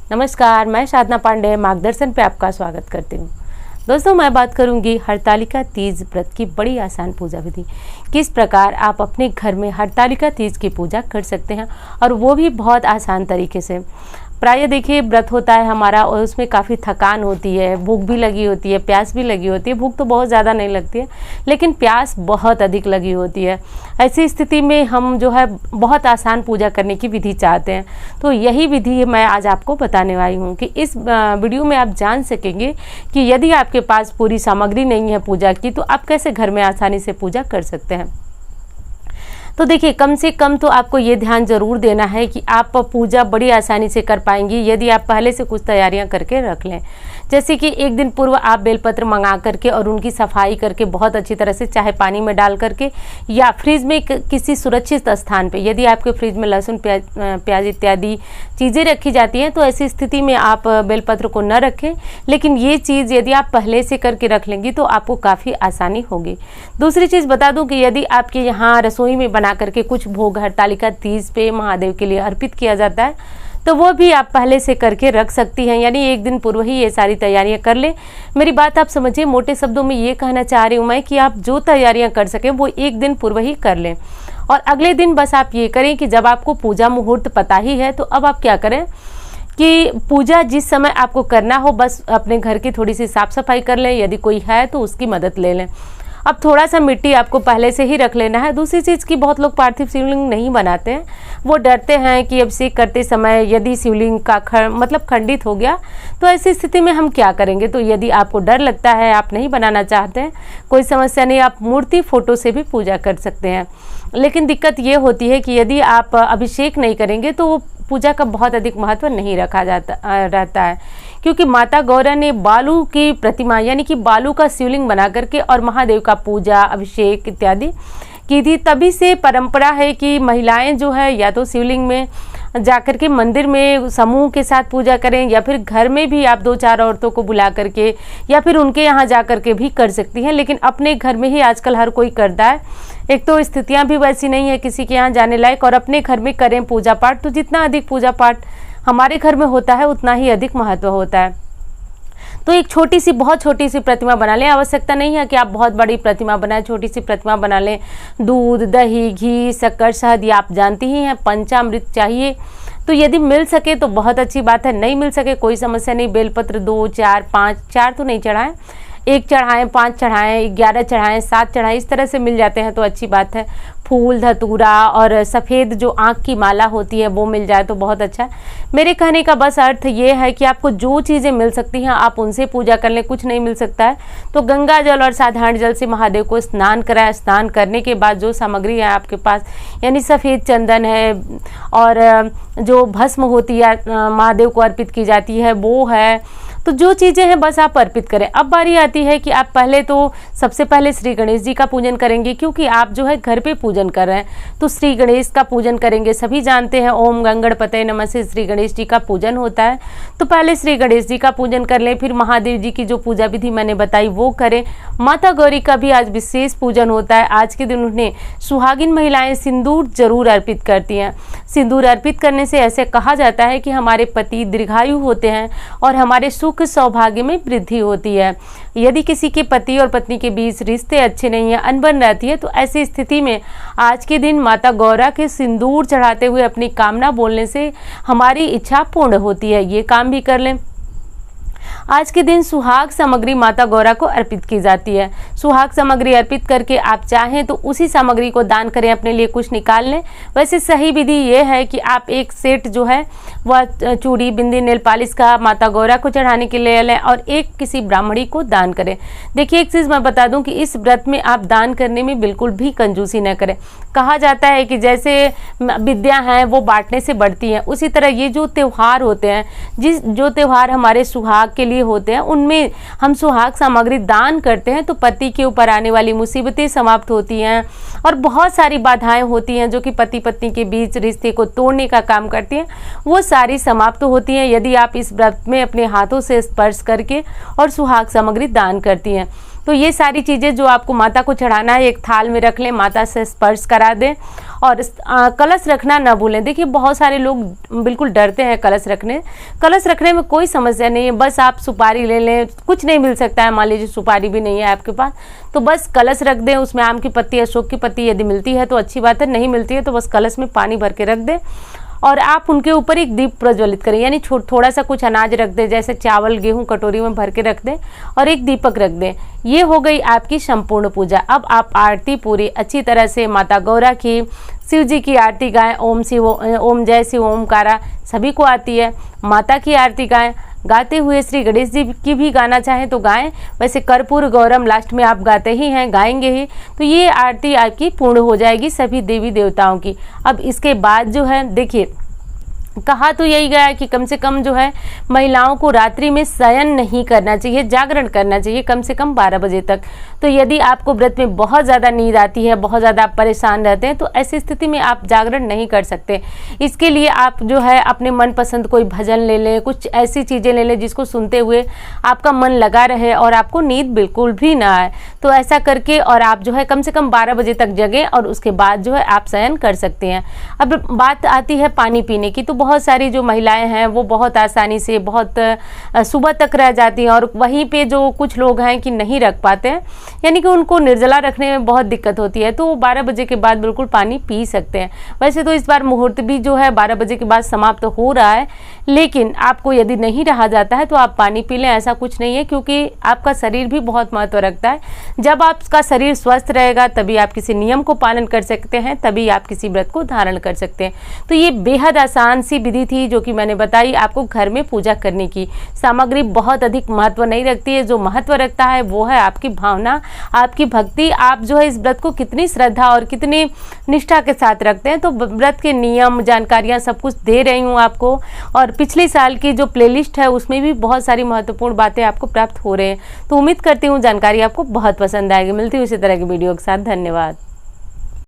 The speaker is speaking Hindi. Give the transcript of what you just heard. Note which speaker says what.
Speaker 1: नमस्कार, मैं साधना पांडे मार्गदर्शन पे आपका स्वागत करती हूँ। दोस्तों, मैं बात करूंगी हरतालिका तीज व्रत की बड़ी आसान पूजा विधि। किस प्रकार आप अपने घर में हरतालिका तीज की पूजा कर सकते हैं और वो भी बहुत आसान तरीके से। प्राय देखिए व्रत होता है हमारा और उसमें काफ़ी थकान होती है, भूख भी लगी होती है, प्यास भी लगी होती है। भूख तो बहुत ज़्यादा नहीं लगती है लेकिन प्यास बहुत अधिक लगी होती है। ऐसी स्थिति में हम जो है बहुत आसान पूजा करने की विधि चाहते हैं, तो यही विधि मैं आज आपको बताने वाली हूँ कि इस वीडियो में आप जान सकेंगे कि यदि आपके पास पूरी सामग्री नहीं है पूजा की तो आप कैसे घर में आसानी से पूजा कर सकते हैं। तो देखिए, कम से कम तो आपको ये ध्यान जरूर देना है कि आप पूजा बड़ी आसानी से कर पाएंगी यदि आप पहले से कुछ तैयारियां करके रख लें। जैसे कि एक दिन पूर्व आप बेलपत्र मंगा करके और उनकी सफाई करके बहुत अच्छी तरह से, चाहे पानी में डाल करके या फ्रिज में किसी सुरक्षित स्थान पे, यदि आपके फ्रिज में लहसुन प्याज इत्यादि चीज़ें रखी जाती हैं तो ऐसी स्थिति में आप बेलपत्र को न रखें। लेकिन ये चीज़ यदि आप पहले से करके रख लेंगी तो आपको काफ़ी आसानी होगी। दूसरी चीज़ बता दूं कि यदि आपके यहाँ रसोई में बना करके कुछ भोग हरतालिका तीज पे महादेव के लिए अर्पित किया जाता है तो वो भी आप पहले से करके रख सकती हैं, यानी एक दिन पूर्व ही ये सारी तैयारियां कर लें। मेरी बात आप समझिए, मोटे शब्दों में ये कहना चाह रही हूँ मैं कि आप जो तैयारियां कर सकें वो एक दिन पूर्व ही कर लें और अगले दिन बस आप ये करें कि जब आपको पूजा मुहूर्त पता ही है तो अब आप क्या करें कि पूजा जिस समय आपको करना हो बस अपने घर की थोड़ी सी साफ सफाई कर लें, यदि कोई है तो उसकी मदद ले लें। अब थोड़ा सा मिट्टी आपको पहले से ही रख लेना है। दूसरी चीज़ की बहुत लोग पार्थिव शिवलिंग नहीं बनाते हैं, वो डरते हैं कि अभिषेक करते समय यदि शिवलिंग का खंडित हो गया तो ऐसी स्थिति में हम क्या करेंगे। तो यदि आपको डर लगता है, आप नहीं बनाना चाहते हैं, कोई समस्या नहीं, आप मूर्ति फोटो से भी पूजा कर सकते हैं। लेकिन दिक्कत ये होती है कि यदि आप अभिषेक नहीं करेंगे तो वो पूजा का बहुत अधिक महत्व नहीं रखा रहता है, क्योंकि माता गौरा ने बालू की प्रतिमा यानी कि बालू का शिवलिंग बना करके और महादेव का पूजा अभिषेक इत्यादि की थी। तभी से परंपरा है कि महिलाएं जो है या तो शिवलिंग में जाकर के मंदिर में समूह के साथ पूजा करें या फिर घर में भी आप 2-4 औरतों को बुला करके या फिर उनके यहाँ जा करके भी कर सकती हैं। लेकिन अपने घर में ही आजकल हर कोई करता है। एक तो स्थितियाँ भी वैसी नहीं है किसी के यहाँ जाने लायक, और अपने घर में करें पूजा पाठ तो जितना अधिक पूजा पाठ हमारे घर में होता है उतना ही अधिक महत्व होता है। तो एक छोटी सी, बहुत छोटी सी प्रतिमा बना लें। आवश्यकता नहीं है कि आप बहुत बड़ी प्रतिमा बनाएं, छोटी सी प्रतिमा बना लें। दूध, दही, घी, शक्कर, शहद, ये आप जानती ही हैं, पंचामृत चाहिए। तो यदि मिल सके तो बहुत अच्छी बात है, नहीं मिल सके कोई समस्या नहीं। बेलपत्र 2, 4, 5, 4 तो नहीं चढ़ाएं, 1 चढ़ाएं, 5 चढ़ाएं, 11 चढ़ाएं, 7 चढ़ाएं, इस तरह से मिल जाते हैं तो अच्छी बात है। फूल, धतूरा और सफ़ेद जो आँख की माला होती है वो मिल जाए तो बहुत अच्छा है। मेरे कहने का बस अर्थ ये है कि आपको जो चीज़ें मिल सकती हैं आप उनसे पूजा कर लें। कुछ नहीं मिल सकता है तो गंगा जल और साधारण जल से महादेव को स्नान कराएं। स्नान करने के बाद जो सामग्री है आपके पास, यानी सफ़ेद चंदन है और जो भस्म होती है महादेव को अर्पित की जाती है वो है, तो जो चीज़ें हैं बस आप अर्पित करें। अब बारी आती है कि आप पहले तो सबसे पहले श्री गणेश जी का पूजन करेंगे, क्योंकि आप जो है घर पे पूजन कर रहे हैं तो श्री गणेश का पूजन करेंगे। सभी जानते हैं ओम गंगणपतये नमः से श्री गणेश जी का पूजन होता है, तो पहले श्री गणेश जी का पूजन कर लें। फिर महादेव जी की जो पूजा विधि मैंने बताई वो करें। माता गौरी का भी आज विशेष पूजन होता है। आज के दिन उन्हें सुहागिन महिलाएं सिंदूर जरूर अर्पित करती हैं। सिंदूर अर्पित करने से ऐसे कहा जाता है कि हमारे पति दीर्घायु होते हैं और हमारे सुख सौभाग्य में वृद्धि होती है। यदि किसी के पति और पत्नी के बीच रिश्ते अच्छे नहीं है, अनबन रहती है, तो ऐसी स्थिति में आज के दिन माता गौरा के सिंदूर चढ़ाते हुए अपनी कामना बोलने से हमारी इच्छा पूर्ण होती है। ये काम भी कर लें। आज के दिन सुहाग सामग्री माता गौरा को अर्पित की जाती है। सुहाग सामग्री अर्पित करके आप चाहें तो उसी सामग्री को दान करें, अपने लिए कुछ निकाल लें। वैसे सही विधि ये है कि आप एक सेट जो है वह चूड़ी, बिंदी, नेल पॉलिश का माता गौरा को चढ़ाने के लिए लें और एक किसी ब्राह्मणी को दान करें। देखिए, एक चीज़ मैं बता दूं कि इस व्रत में आप दान करने में बिल्कुल भी कंजूसी न करें। कहा जाता है कि जैसे विद्या है वो बांटने से बढ़ती है, उसी तरह ये जो त्यौहार होते हैं, जो त्यौहार हमारे सुहाग के लिए होते हैं, उनमें हम सुहाग सामग्री दान करते हैं तो पति के ऊपर आने वाली मुसीबतें समाप्त होती हैं और बहुत सारी बाधाएं होती हैं जो कि पति पत्नी के बीच रिश्ते को तोड़ने का काम करती हैं, वो सारी समाप्त होती हैं यदि आप इस व्रत में अपने हाथों से स्पर्श करके और सुहाग सामग्री दान करती हैं। तो ये सारी चीज़ें जो आपको माता को चढ़ाना है एक थाल में रख लें, माता से स्पर्श करा दें और कलश रखना ना भूलें। देखिए बहुत सारे लोग बिल्कुल डरते हैं कलश रखने। कलश रखने में कोई समस्या नहीं है, बस आप सुपारी ले लें, कुछ नहीं मिल सकता है, मान लीजिए सुपारी भी नहीं है आपके पास तो बस कलश रख दें, उसमें आम की पत्ती, अशोक की पत्ती यदि मिलती है तो अच्छी बात है, नहीं मिलती है तो बस कलश में पानी भर के रख दें और आप उनके ऊपर एक दीप प्रज्वलित करें, यानी थोड़ा सा कुछ अनाज रख दें, जैसे चावल गेहूं कटोरी में भर के रख दें और एक दीपक रख दें। ये हो गई आपकी संपूर्ण पूजा। अब आप आरती पूरी अच्छी तरह से माता गौरा की, शिव जी की आरती गाएं, ओम जय शिव ओमकारा सभी को आती है, माता की आरती गाएं, गाते हुए श्री गणेश जी की भी गाना चाहें तो गाएं, वैसे कर्पूर गौरम लास्ट में आप गाते ही हैं, गाएंगे ही, तो ये आरती आपकी पूर्ण हो जाएगी सभी देवी देवताओं की। अब इसके बाद जो है देखिए कहा तो यही गया है कि कम से कम जो है महिलाओं को रात्रि में शयन नहीं करना चाहिए, जागरण करना चाहिए कम से कम 12 बजे तक। तो यदि आपको व्रत में बहुत ज़्यादा नींद आती है, बहुत ज़्यादा आप परेशान रहते हैं तो ऐसी स्थिति में आप जागरण नहीं कर सकते। इसके लिए आप जो है अपने मनपसंद कोई भजन ले लें, कुछ ऐसी चीज़ें ले लें जिसको सुनते हुए आपका मन लगा रहे और आपको नींद बिल्कुल भी ना आए। तो ऐसा करके और आप जो है कम से कम 12 बजे तक जगें और उसके बाद जो है आप शयन कर सकते हैं। अब बात आती है पानी पीने की, तो बहुत सारी जो महिलाएं हैं वो बहुत आसानी से बहुत सुबह तक रह जाती हैं और वहीं पे जो कुछ लोग हैं कि नहीं रख पाते हैं, यानी कि उनको निर्जला रखने में बहुत दिक्कत होती है, तो वो 12 बजे के बाद बिल्कुल पानी पी सकते हैं। वैसे तो इस बार मुहूर्त भी जो है 12 बजे के बाद समाप्त हो रहा है, लेकिन आपको यदि नहीं रहा जाता है तो आप पानी पी लें, ऐसा कुछ नहीं है, क्योंकि आपका शरीर भी बहुत महत्व रखता है। जब आपका शरीर स्वस्थ रहेगा तभी आप किसी नियम को पालन कर सकते हैं, तभी आप किसी व्रत को धारण कर सकते हैं। तो ये बेहद आसान सी विधि थी जो कि मैंने बताई आपको घर में पूजा करने की। सामग्री बहुत अधिक महत्व नहीं रखती है, जो महत्व रखता है वो है आपकी भावना, आपकी भक्ति। आप जो है इस व्रत को कितनी श्रद्धा और कितनी निष्ठा के साथ रखते हैं। तो व्रत के नियम, जानकारियां सब कुछ दे रही हूँ आपको, और पिछले साल की जो प्लेलिस्ट है उसमें भी बहुत सारी महत्वपूर्ण बातें आपको प्राप्त हो रहे हैं। तो उम्मीद करती हूँ जानकारी आपको बहुत पसंद आएगी। मिलती हूँ इसी तरह की वीडियो के साथ। धन्यवाद।